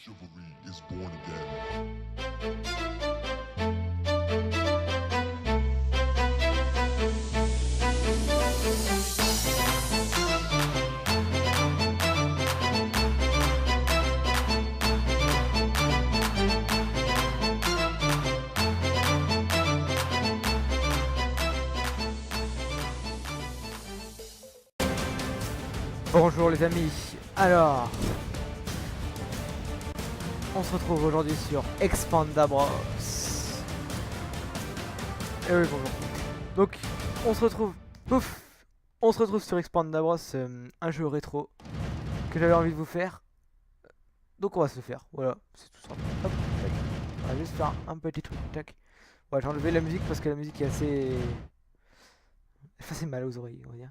Chivalry is born again. Bonjour les amis, alors on se retrouve aujourd'hui sur Expandabros. Et oui bonjour. Donc on se retrouve, sur Expandabros, un jeu rétro que j'avais envie de vous faire. Donc on va se le faire, voilà, c'est tout simple. Hop, tac. On va juste faire un petit truc, tac. Ouais, j'ai enlevé la musique parce que la musique est assez... Elle fait assez mal aux oreilles on va dire.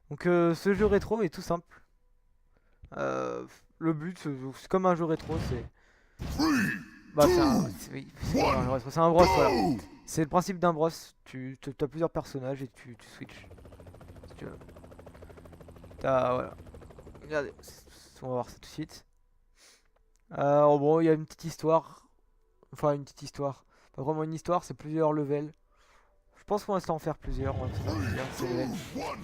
Donc ce jeu rétro est tout simple. Le but, c'est comme un jeu rétro, c'est... Bah oui, c'est comme un jeu rétro, c'est un bros, voilà. C'est le principe d'un bros, tu as plusieurs personnages et tu switches. Si tu veux. T'as, voilà. Regardez, on va voir ça tout de suite. Bon, il y a une petite histoire. Enfin, une petite histoire. Pas vraiment une histoire, c'est plusieurs levels. Je pense qu'on va en faire plusieurs. On va en faire plusieurs, ces levels.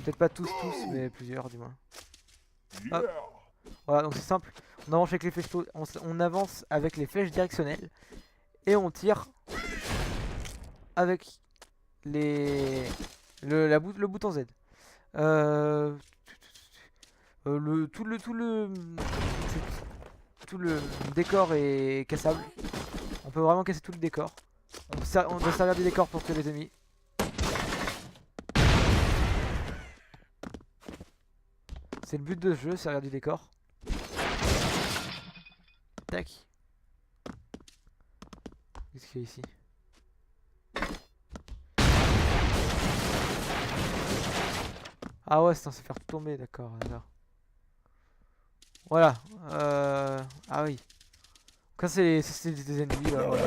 Peut-être pas tous, mais plusieurs du moins. Hop. Voilà, donc c'est simple. On avance avec les flèches, on avance avec les flèches directionnelles et on tire avec le bouton Z. Tout le décor est cassable. On peut vraiment casser tout le décor. On doit servir du décor pour tuer les ennemis. C'est le but de ce jeu, servir du décor. Tac. Qu'est-ce qu'il y a ici? Ah ouais, c'est censé faire tomber, d'accord. Voilà. Ah oui. Donc ça c'est des ennemis. Voilà.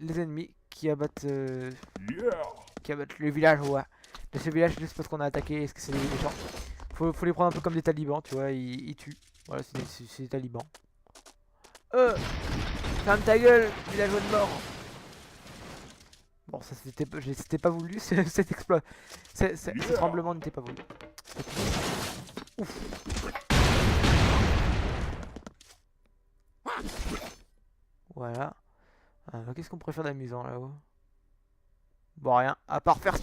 Les ennemis qui abattent le village. Ouais. De ce village juste parce qu'on a attaqué. Est-ce que c'est des gens? Faut les prendre un peu comme des talibans, tu vois. Ils tuent. Voilà, c'est des talibans. Ferme ta gueule, villageois de mort. Bon, ça c'était pas voulu, cet exploit. Ce tremblement n'était pas voulu. Ouf. Voilà. Qu'est-ce qu'on pourrait faire d'amusant là-haut? Bon, rien, à part faire...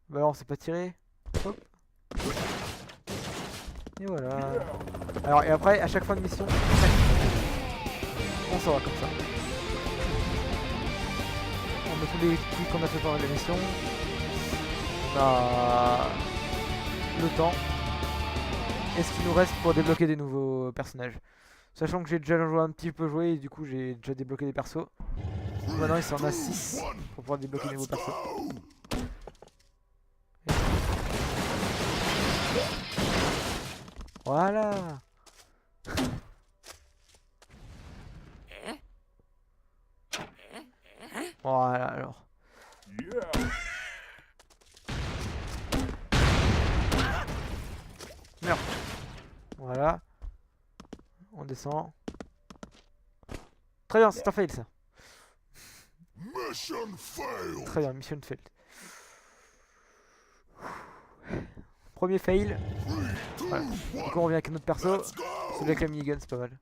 Bah alors, on s'est pas tiré. Hop. Et voilà. Alors, et après, à chaque fin de mission, on s'en va comme ça. On met tous les trucs qu'on a fait pendant la mission. On a le temps. Et ce qu'il nous reste pour débloquer des nouveaux personnages. Sachant que j'ai déjà joué un petit peu joué et du coup j'ai déjà débloqué des persos. Maintenant il s'en a 6 pour pouvoir débloquer des nouveaux persos. Voilà. Voilà alors. Merde. Voilà. On descend. Très bien, c'est un fail ça. Très bien, mission fail. Premier fail. Voilà. Donc on revient avec un autre perso. Celui avec la minigun, c'est pas mal.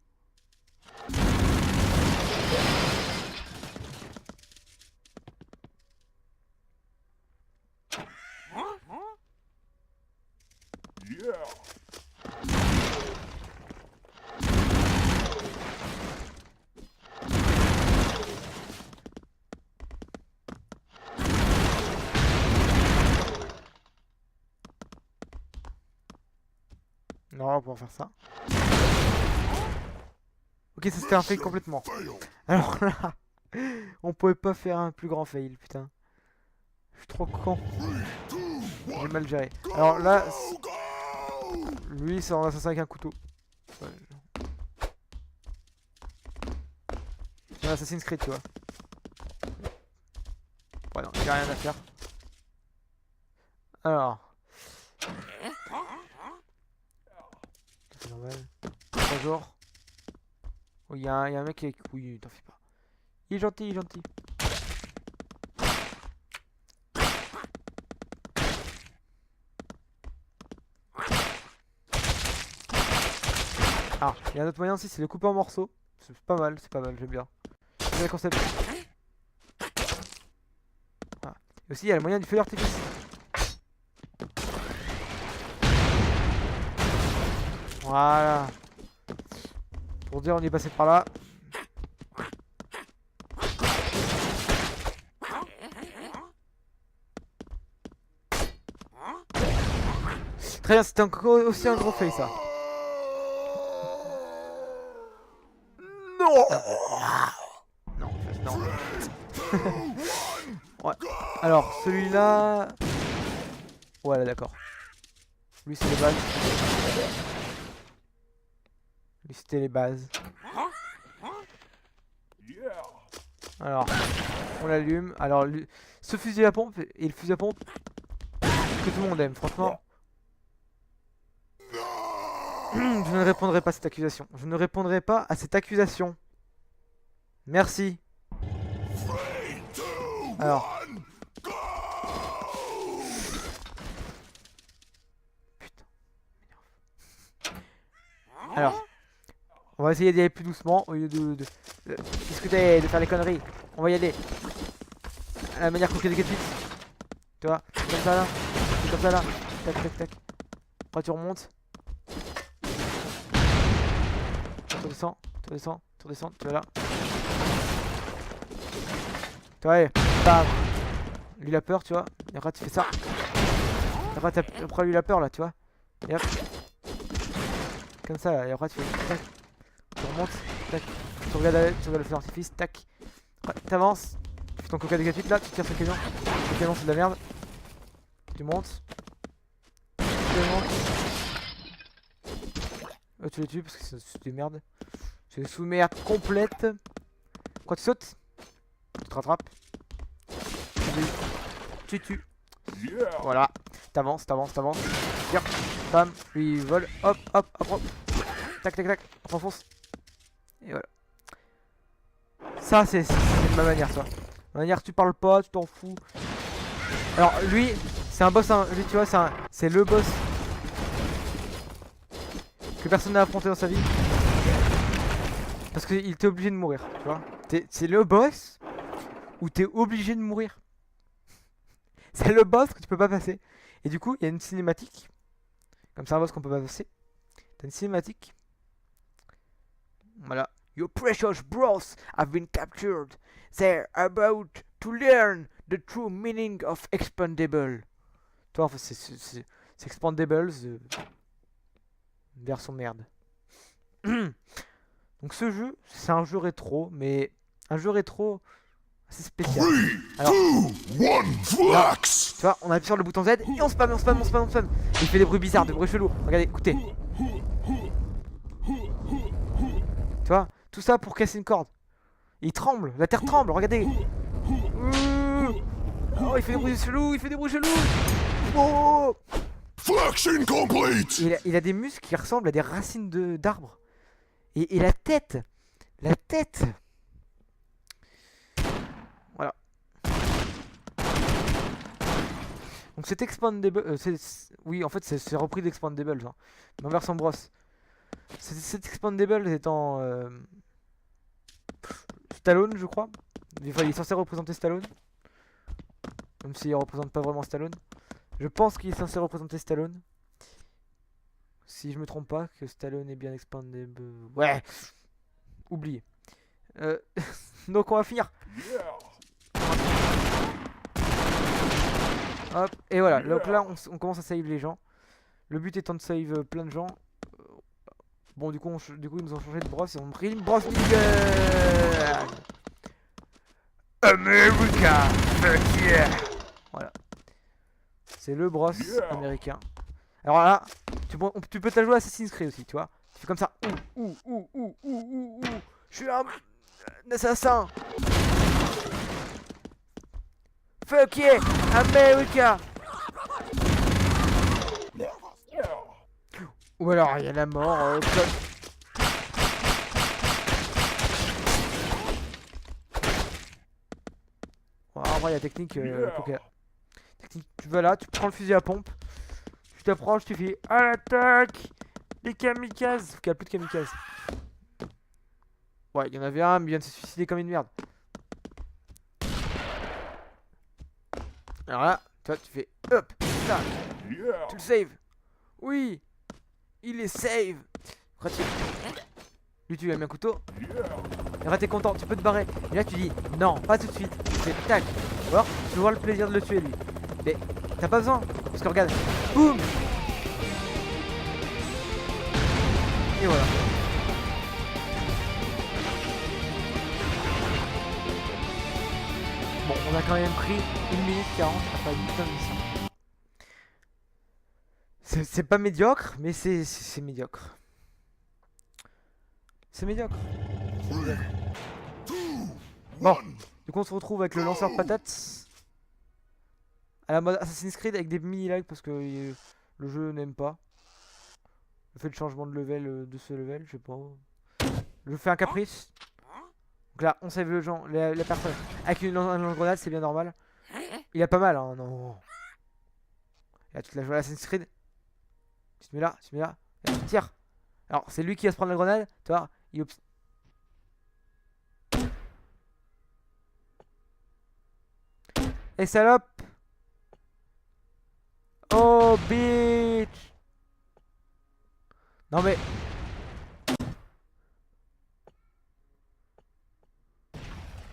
Non, on va pouvoir faire ça. Ok, ça c'était un fail complètement. Alors là, on pouvait pas faire un plus grand fail, putain. Je suis trop con. J'ai mal géré. Alors là, lui c'est un assassin avec un couteau. C'est un Assassin's Creed, tu vois. Ouais, non, j'ai rien à faire. Alors. Bonjour. Oh, il y a un mec qui... Oui, t'en fais pas. Il est gentil, il est gentil. Ah, il y a un autre moyen aussi, c'est le couper en morceaux. C'est pas mal, j'aime bien. J'aime bien le concept. Ah. Et aussi, il y a le moyen du feu d'artifice. Voilà. Pour dire, on est passé par là. Très bien, c'était aussi un gros fail ça. Non. Non, non. Ouais. Alors, celui-là... Voilà, d'accord. Lui, c'est les bases. Lui, c'était les bases. Alors, on l'allume. Alors, ce fusil à pompe et le fusil à pompe que tout le monde aime, franchement. Je ne répondrai pas à cette accusation. Je ne répondrai pas à cette accusation. Merci. Alors. Putain. Alors. On va essayer d'y aller plus doucement au lieu de discuter, de faire les conneries. On va y aller. À la manière qu'on fait des gadgets. Tu vois, comme ça là. Comme ça là. Tac, tac, tac. Après tu remontes. Tu redescends, tu redescends, tu redescends, tu vas là. Tu vois, bam. Lui il a peur, tu vois. Et après tu fais ça. Après lui il a peur là, tu vois. Et hop. Comme ça là. Et après tu fais tac. Tu remontes, tac. Tu regardes le feu d'artifice, tac. Après t'avances. Tu fais ton coca négatif là, tu tires sur le camion. Le camion c'est de la merde. Tu montes. Tu montes. Tu les tues parce que c'est des merdes. C'est des sous-merdes complètes. Quoi, tu sautes? Tu te rattrapes. Tu tues. Voilà. T'avances, t'avances, t'avances. Tire. Bam. Lui il vole. Hop, hop, hop, hop. Tac, tac, tac. On s'enfonce. Et voilà. Ça, c'est ma manière, ça. Ma manière, tu parles pas, tu t'en fous. Alors, lui, c'est un boss. Hein, lui, tu vois, c'est le boss que personne n'a affronté dans sa vie. Parce qu'il t'est obligé de mourir, tu vois. C'est le boss où t'es obligé de mourir. C'est le boss que tu peux pas passer. Et du coup, il y a une cinématique. Comme c'est un boss qu'on peut pas passer. T'as une cinématique. Voilà. Your precious bros have been captured. They're about to learn the true meaning of expandable. Toi, en fait, c'est expandables. Version merde. Donc ce jeu, c'est un jeu rétro, mais un jeu rétro assez spécial. Alors, là, tu vois, on appuie sur le bouton Z et on spam, on spam, on spam, on spam. Il fait des bruits bizarres, des bruits chelous. Regardez, écoutez. Tu vois, tout ça pour casser une corde. Il tremble, la terre tremble, regardez. Oh, il fait des bruits chelous, il fait des bruits chelous. Oh. Flexion complete. Il a des muscles qui ressemblent à des racines d'arbres. Et la tête. La tête. Voilà. Donc c'est Expandable. Oui, en fait, c'est repris d'Expandable. Hein. Mais en version brosse. Cet Expandable étant Stallone, je crois. Des fois, il est censé représenter Stallone. Même s'il représente pas vraiment Stallone. Je pense qu'il est censé représenter Stallone. Si je me trompe pas, que Stallone est bien expandable. Ouais. Oublié. Donc on va finir. Hop. Et voilà. Donc là, on commence à save les gens. Le but étant de save plein de gens. Bon, du coup, ils nous ont changé de brosse et on a pris une brosse nickel. America. Fuck yeah. Voilà. C'est le brosse américain. Alors là, tu peux te la jouer à Assassin's Creed aussi, tu vois. Tu fais comme ça. Je suis un assassin. Fuck yeah, America. Ou alors il y a la mort. vrai, il y a technique coca. Technique, tu vas là, tu prends le fusil à pompe, tu t'approches, tu fais à l'attaque, les kamikazes. Sauf qu'il n'y a plus de kamikazes. Ouais, il y en avait un, mais il vient de se suicider comme une merde. Alors là, toi, tu fais hop, ça, tu le save. Oui, il est save. Pratique. Lui, tu lui as mis un couteau. Et après, t'es content, tu peux te barrer. Et là, tu dis non, pas tout de suite. Tu fais tac. Ou alors, tu veux voir le plaisir de le tuer, lui. Mais t'as pas besoin. Parce que regarde, boum. Et voilà. Bon, on a quand même pris 1 minute 40 à pas une putain de mission. C'est pas médiocre, mais c'est médiocre. C'est médiocre. Bon, du coup on se retrouve avec le lanceur de patates à la mode Assassin's Creed avec des mini lags parce que le jeu n'aime pas le fait de changement de level de ce level, je sais pas. Je fais un caprice. Donc là on save le gens, la personne avec un lance-grenade, c'est bien normal. Il a pas mal hein, non. Et là tu te la joues à Assassin's Creed. Tu te mets là, et tu tires. Alors c'est lui qui va se prendre la grenade, tu vois, il et salope. Oh bitch. Non mais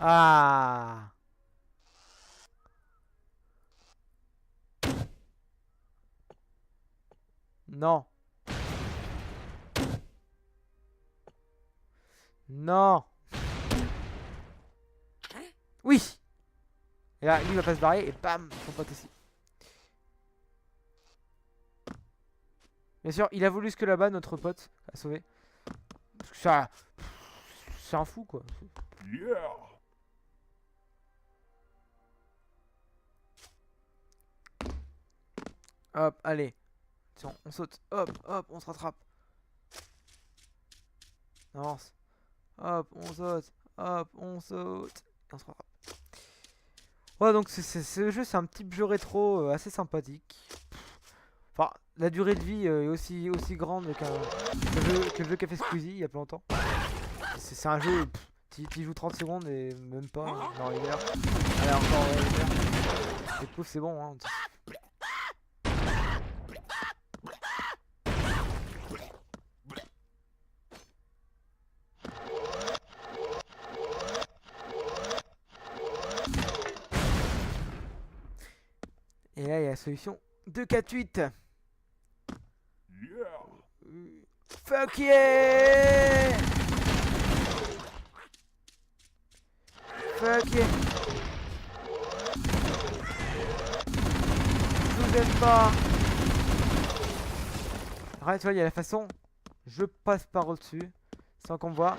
ah. Non. Non. Oui. Et là, lui il va pas se barrer et bam, son pote aussi. Bien sûr, il a voulu ce que là-bas, notre pote a sauvé. Parce que ça... C'est un fou, quoi. Hop, allez. Tiens, on saute. Hop, hop, on se rattrape. On avance. Hop, on saute. Hop, on saute. Et on se rattrape. Ouais, donc ce jeu, c'est un petit jeu rétro assez sympathique. Enfin, la durée de vie est aussi grande que le jeu qu'a fait Squeezie il y a pas longtemps. C'est un jeu, tu joues 30 secondes et même pas, dans une heure. Allez, encore une heure. Et pouf, c'est bon, hein. Et là, il y a la solution 2-4-8. Fuck yeah! Fuck yeah! Je vous aime pas! Arrête, tu vois, il y a la façon. Je passe par au-dessus, sans qu'on me voit.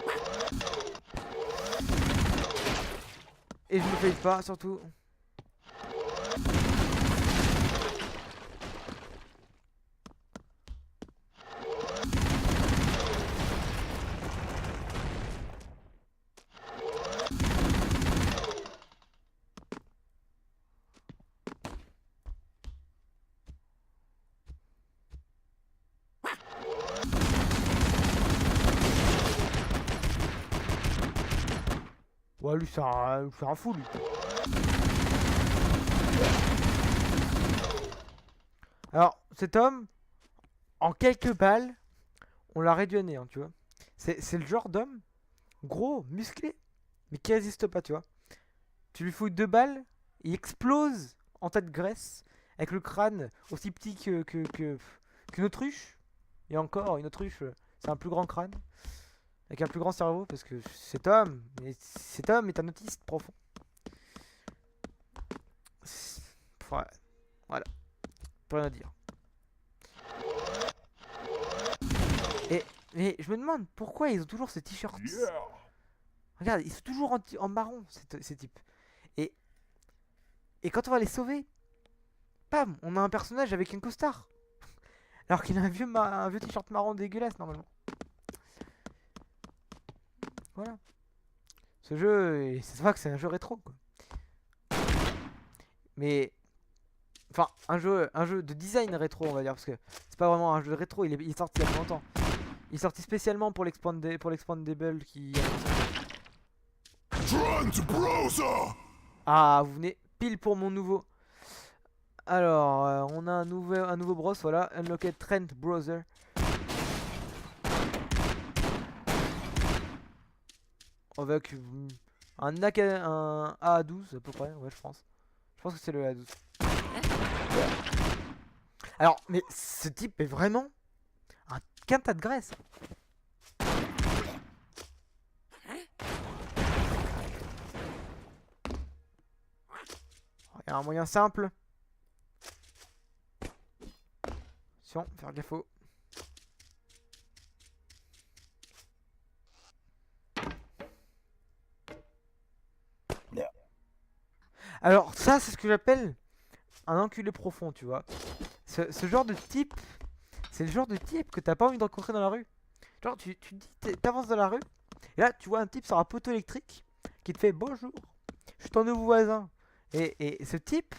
Et je me fais pas, surtout. Ouais, lui, c'est un fou, lui. Alors, cet homme, en quelques balles, on l'a réduit à néant, tu vois. C'est le genre d'homme, gros, musclé, mais qui résiste pas, tu vois. Tu lui fous 2 balles, il explose en tas de graisse, avec le crâne aussi petit qu'une autruche. Et encore, une autruche, c'est un plus grand crâne. Avec un plus grand cerveau, parce que cet homme est un autiste profond. Ouais, voilà, plus rien à dire. Mais je me demande pourquoi ils ont toujours ce t-shirt. Regarde, ils sont toujours en marron, ces types. Et quand on va les sauver, bam, on a un personnage avec un costard. Alors qu'il a un vieux t-shirt marron dégueulasse normalement. Voilà. Ce jeu, ça se voit que c'est un jeu rétro, quoi. Mais enfin un jeu de design rétro on va dire parce que c'est pas vraiment un jeu rétro, il est sorti il y a longtemps. Il est sorti spécialement pour l'expandable qui. Trent Browser! Ah, vous venez pile pour mon nouveau. Alors, on a un nouveau bros, voilà, Unlocked Trent Browser. Avec un A12 à peu près, ouais, je pense. Je pense que c'est le A12. Alors, mais ce type est vraiment un quinta de graisse. Il y a un moyen simple. Attention, faire gaffe au. Alors ça c'est ce que j'appelle un enculé profond, tu vois. Ce genre de type, c'est le genre de type que t'as pas envie de rencontrer dans la rue. Genre tu te dis, t'avances dans la rue, et là tu vois un type sur un poteau électrique qui te fait bonjour, je suis ton nouveau voisin. Et ce type,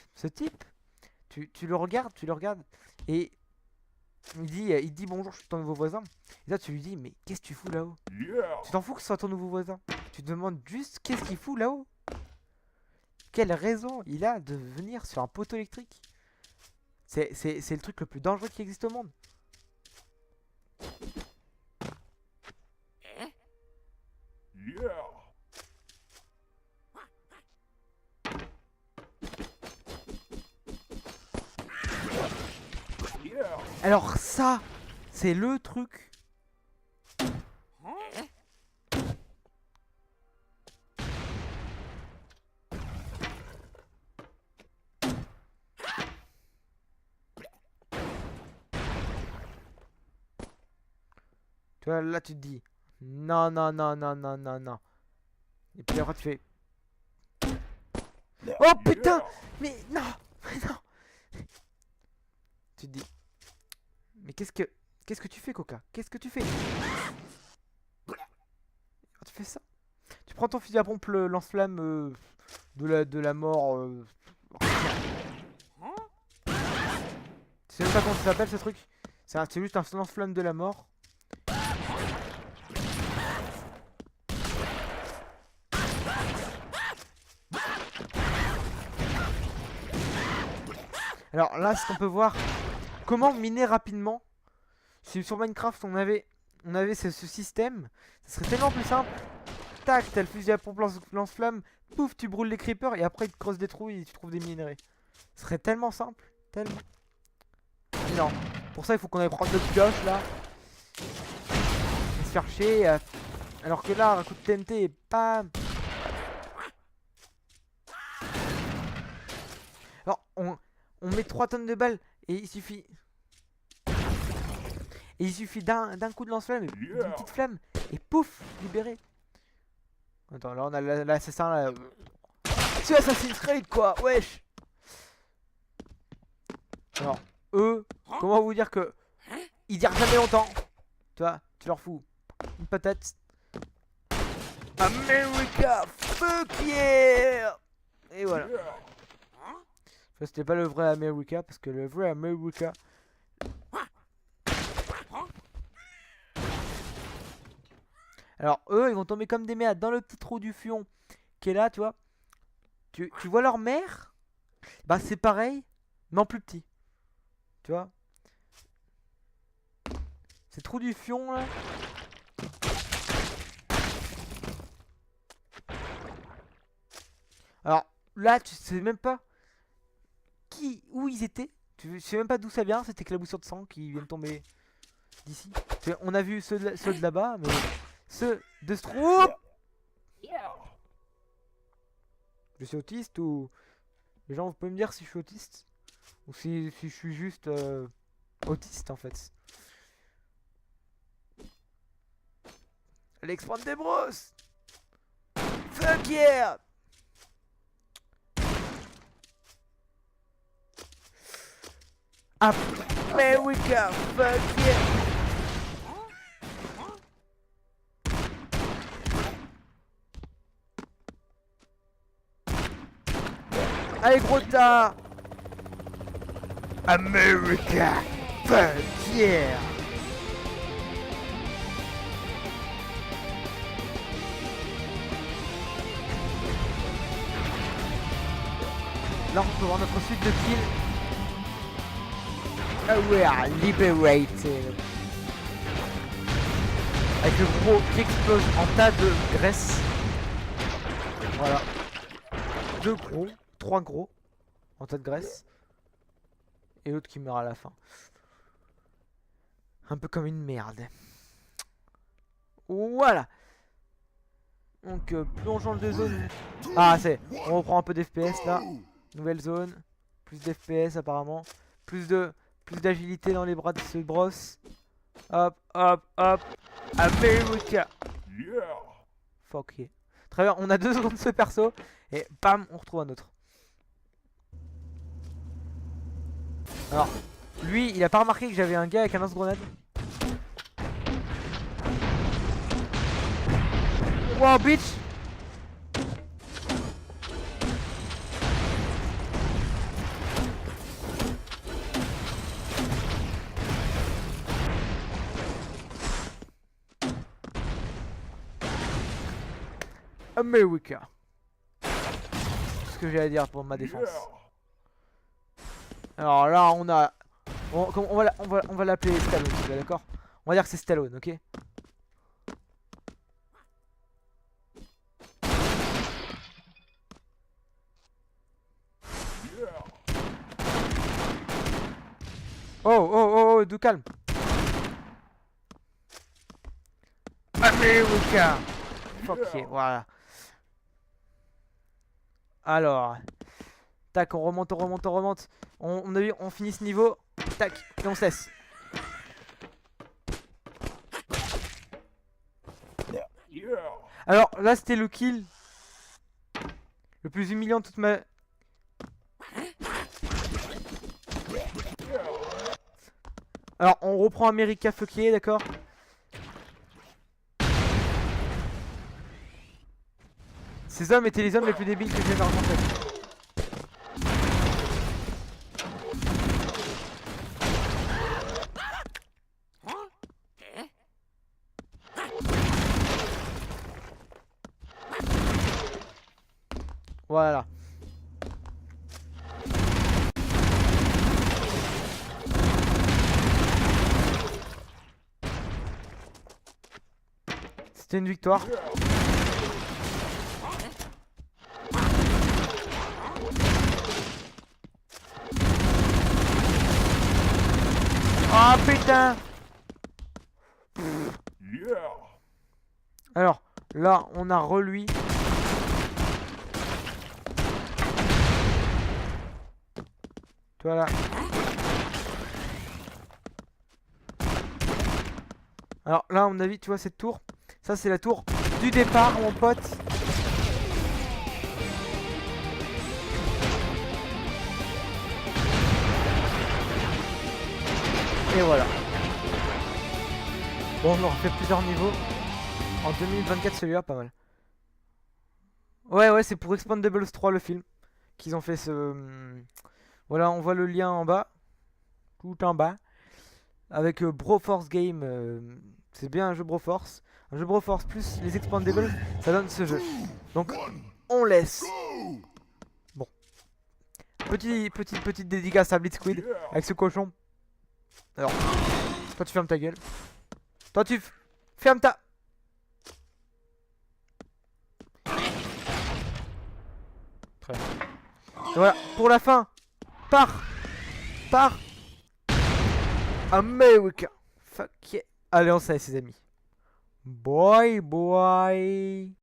tu le regardes, et il dit bonjour, je suis ton nouveau voisin. Et là tu lui dis, mais qu'est-ce que tu fous là-haut? Tu t'en fous que ce soit ton nouveau voisin. Tu te demandes juste qu'est-ce qu'il fout là-haut. Quelle raison il a de venir sur un poteau électrique? C'est le truc le plus dangereux qui existe au monde. Alors ça, c'est le truc. Tu vois, là tu te dis, non, non, non, non, non, non, non. Et puis après tu fais, oh putain, mais non, mais non. Tu te dis, mais qu'est-ce que tu fais, Coca? Qu'est-ce que tu fais? Quand tu fais ça, tu prends ton fusil à pompe, le lance-flamme de la mort. Tu sais même pas comment ça s'appelle ce truc? C'est juste un lance-flamme de la mort. Alors là, ce qu'on peut voir, comment miner rapidement. Si sur Minecraft on avait ce système, ça serait tellement plus simple. Tac, t'as le fusil à pompe lance-flamme, pouf, tu brûles les creepers et après ils te creusent des trous et tu trouves des minerais. Ce serait tellement simple, tellement. Mais non, pour ça il faut qu'on aille prendre notre pioche là. Et se faire chier. Alors que là, un coup de TNT et bam. Alors on met 3 tonnes de balles et il suffit. Et il suffit d'un coup de lance-flamme, d'une petite flamme, et pouf, libéré. Attends, là on a l'assassin là. C'est Assassin's Creed quoi, wesh. Alors, eux, comment vous dire que ils dirent jamais longtemps. Tu vois, tu leur fous une patate. America, fuck yeah. Et voilà. Ça c'était pas le vrai America, parce que le vrai America... Alors eux ils vont tomber comme des merdes dans le petit trou du fion qui est là, tu vois. Tu vois leur mère? Bah c'est pareil, mais en plus petit. Tu vois. C'est trou du fion là. Alors là tu sais même pas où ils étaient. Tu sais même pas d'où ça vient, cette éclaboussure de sang qui vient de tomber d'ici. On a vu ceux de là-bas, mais ceux de ce trou. Je suis autiste ou... Les gens, vous pouvez me dire si je suis autiste? Ou si je suis juste autiste en fait. L'expand des brosses. Fuck yeah. America, fuck yeah. Allez gros tas. America. Fuck yeah. Là on peut voir notre suite de kills. We are liberated. Avec le gros qui explose en tas de graisse. Voilà. 2 gros, 3 gros en tas de graisse. Et l'autre qui meurt à la fin. Un peu comme une merde. Voilà. Donc plus on change de zone. Ah c'est. On reprend un peu d'FPS là. Nouvelle zone. Plus d'FPS apparemment. Plus d'agilité dans les bras de ce brosse. Hop, hop, hop. America. Fuck yeah. Très bien, on a 2 secondes de ce perso. Et bam, on retrouve un autre. Alors, lui, il a pas remarqué que j'avais un gars avec un lance-grenade. Wow, bitch. America. C'est ce que j'ai à dire pour ma défense. Alors là on a... On va l'appeler Stallone, d'accord? On va dire que c'est Stallone, ok? Oh, du calme. America. Fuck yeah, voilà. Alors, tac, on remonte. On finit ce niveau, tac, et on se laisse. Alors là, c'était le kill le plus humiliant de toute ma... Alors, on reprend America Fuckier, d'accord? Ces hommes étaient les hommes les plus débiles que j'ai jamais rencontrés. Voilà. C'était une victoire. Ah putain. Alors, là, on a relui. Voilà. Alors là, à mon avis, tu vois cette tour. Ça, c'est la tour du départ, mon pote. Et voilà. Bon, on aura fait plusieurs niveaux. En 2024, celui-là, pas mal. Ouais, c'est pour Expandables 3, le film. Qu'ils ont fait ce... Voilà, on voit le lien en bas. Tout en bas. Avec Broforce Game. C'est bien un jeu Broforce. Un jeu Broforce plus les Expandables, ça donne ce jeu. Donc, on laisse. Bon. Petite dédicace à Blitzsquid avec ce cochon. Alors, toi tu fermes ta gueule. Toi tu fermes ta... Très bien. Et voilà, pour la fin. Par America. Fuck yeah. Allez, on s'aille, ses amis. Bye bye.